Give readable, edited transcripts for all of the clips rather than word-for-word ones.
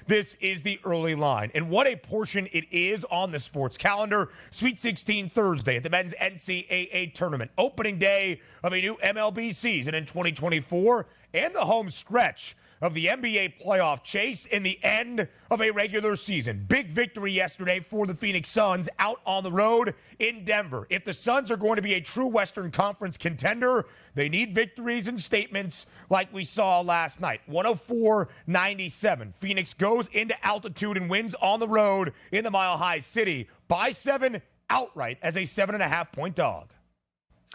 This is the early line. And what a portion it is on the sports calendar. Sweet 16 Thursday at the men's NCAA tournament. Opening day of a new MLB season in 2024 and the home stretch of the NBA playoff chase in the end of a regular season. Big victory yesterday for the Phoenix Suns out on the road in Denver. If the Suns are going to be a true Western Conference contender, they need victories and statements like we saw last night. 104-97. Phoenix goes into altitude and wins on the road in the Mile High City by 7 outright as a 7.5-point dog.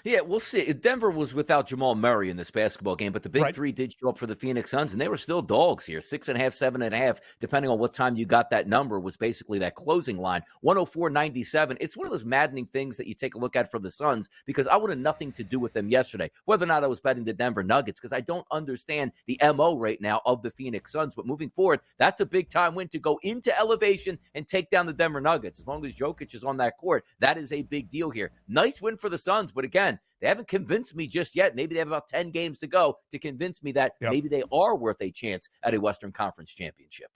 Yeah, we'll see. Denver was without Jamal Murray in this basketball game, but the big three did show up for the Phoenix Suns, and they were still dogs here. 6.5, 7.5, depending on what time you got that number, was basically that closing line. 104-97. It's one of those maddening things that you take a look at for the Suns, because I wanted nothing to do with them yesterday, whether or not I was betting the Denver Nuggets, because I don't understand the MO right now of the Phoenix Suns. But moving forward, that's a big-time win to go into elevation and take down the Denver Nuggets. As long as Jokic is on that court, that is a big deal here. Nice win for the Suns, but again, they haven't convinced me just yet. Maybe they have about 10 games to go to convince me that maybe they are worth a chance at a Western Conference championship.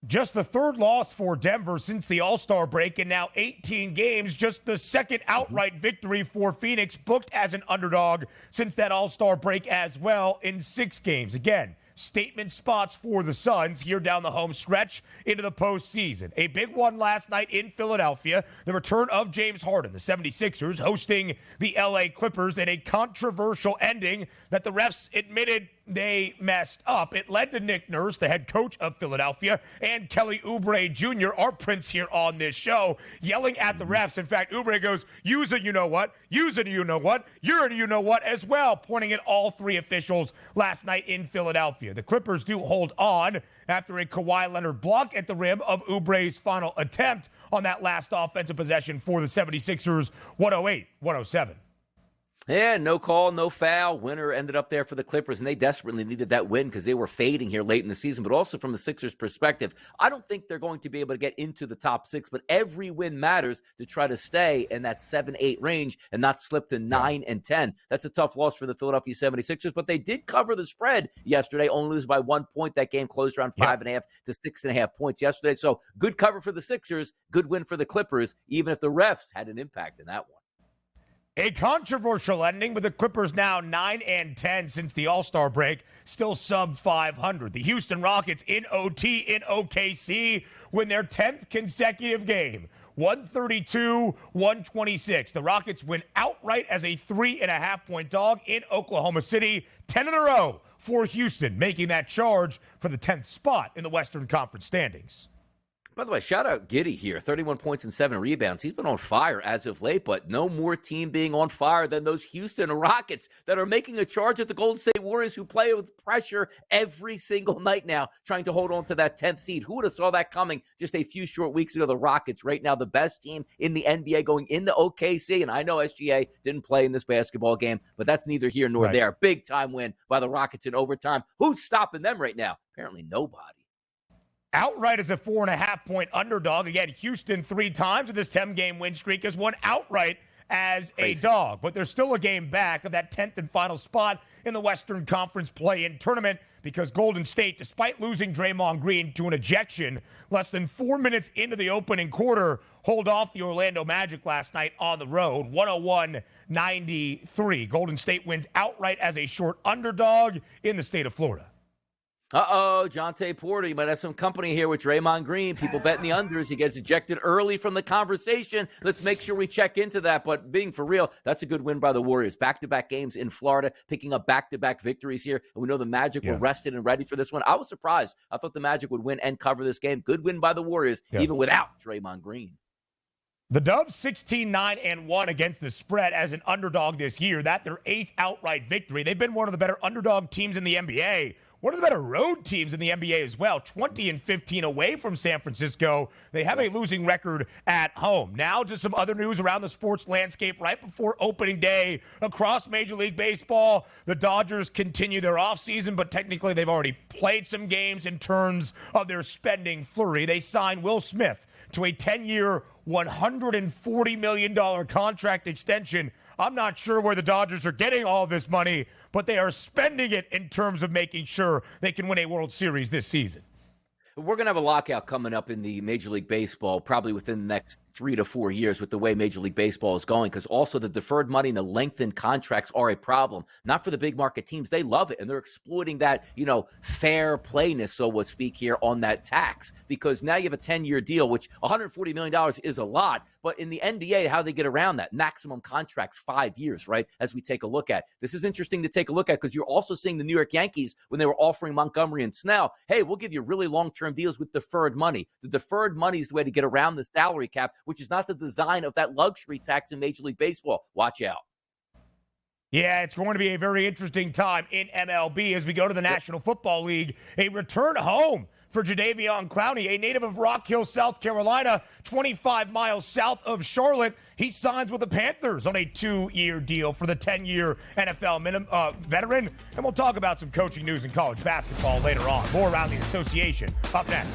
Just the third loss for Denver since the All-Star break, and now 18 games. Just the second outright victory for Phoenix, booked as an underdog since that All-Star break as well in 6 games. Again, statement spots for the Suns here down the home stretch into the postseason. A big one last night in Philadelphia, the return of James Harden, the 76ers hosting the LA Clippers in a controversial ending that the refs admitted they messed up. It led to Nick Nurse, the head coach of Philadelphia, and Kelly Oubre Jr., our prince here on this show, yelling at the refs. In fact, Oubre goes, use a you-know-what, use a you-know-what, you're a you-know-what as well, pointing at all 3 officials last night in Philadelphia. The Clippers do hold on after a Kawhi Leonard block at the rim of Oubre's final attempt on that last offensive possession for the 76ers, 108-107. Yeah, no call, no foul. Winner ended up there for the Clippers, and they desperately needed that win because they were fading here late in the season. But also from the Sixers' perspective, I don't think they're going to be able to get into the top 6, but every win matters to try to stay in that 7-8 range and not slip to 9 and 10. That's a tough loss for the Philadelphia 76ers, but they did cover the spread yesterday, only lose by 1 point. That game closed around 5.5 to 6.5 points yesterday. So good cover for the Sixers, good win for the Clippers, even if the refs had an impact in that one. A controversial ending, with the Clippers now 9 and 10 since the All-Star break, still sub 500. The Houston Rockets in OT in OKC win their 10th consecutive game, 132-126. The Rockets win outright as a 3.5-point dog in Oklahoma City, 10 in a row for Houston, making that charge for the 10th spot in the Western Conference standings. By the way, shout out Giddey here, 31 points and 7 rebounds. He's been on fire as of late, but no more team being on fire than those Houston Rockets that are making a charge at the Golden State Warriors, who play with pressure every single night now, trying to hold on to that 10th seed. Who would have saw that coming just a few short weeks ago? The Rockets right now, the best team in the NBA, going into OKC. And I know SGA didn't play in this basketball game, but that's neither here nor there. Big time win by the Rockets in overtime. Who's stopping them right now? Apparently nobody. Outright as a 4.5-point underdog. Again, Houston 3 times in this 10-game win streak has won outright as a dog. But there's still a game back of that 10th and final spot in the Western Conference play-in tournament, because Golden State, despite losing Draymond Green to an ejection less than 4 minutes into the opening quarter, hold off the Orlando Magic last night on the road, 101-93. Golden State wins outright as a short underdog in the state of Florida. Jonte Porter, you might have some company here with Draymond Green. People betting the unders. He gets ejected early from the conversation. Let's make sure we check into that. But being for real, that's a good win by the Warriors. Back-to-back games in Florida, picking up back-to-back victories here. And we know the Magic were rested and ready for this one. I was surprised. I thought the Magic would win and cover this game. Good win by the Warriors, even without Draymond Green. The Dubs 16-9-1 against the spread as an underdog this year. That's their 8th outright victory. They've been one of the better underdog teams in the NBA. One of the better road teams in the NBA as well, 20-15 away from San Francisco. They have a losing record at home. Now to some other news around the sports landscape right before opening day across Major League Baseball. The Dodgers continue their offseason, but technically they've already played some games in terms of their spending flurry. They signed Will Smith to a 10-year, $140 million contract extension. I'm not sure where the Dodgers are getting all this money, but they are spending it in terms of making sure they can win a World Series this season. We're going to have a lockout coming up in the Major League Baseball probably within the next 3 to 4 years with the way Major League Baseball is going, because also the deferred money and the lengthened contracts are a problem. Not for the big market teams. They love it, and they're exploiting that, fair playness, so to speak, here on that tax, because now you have a 10-year deal, which $140 million is a lot, but in the NBA, how they get around that, maximum contracts 5 years, right, as we take a look at. This is interesting to take a look at because you're also seeing the New York Yankees, when they were offering Montgomery and Snell, hey, we'll give you really long-term deals with deferred money. The deferred money is the way to get around the salary cap, which is not the design of that luxury tax in Major League Baseball. Watch out. Yeah, it's going to be a very interesting time in MLB as we go to the National Football League. A return home for Jadeveon Clowney, a native of Rock Hill, South Carolina, 25 miles south of Charlotte. He signs with the Panthers on a 2-year deal for the 10-year NFL veteran. And we'll talk about some coaching news in college basketball later on. More around the association up next.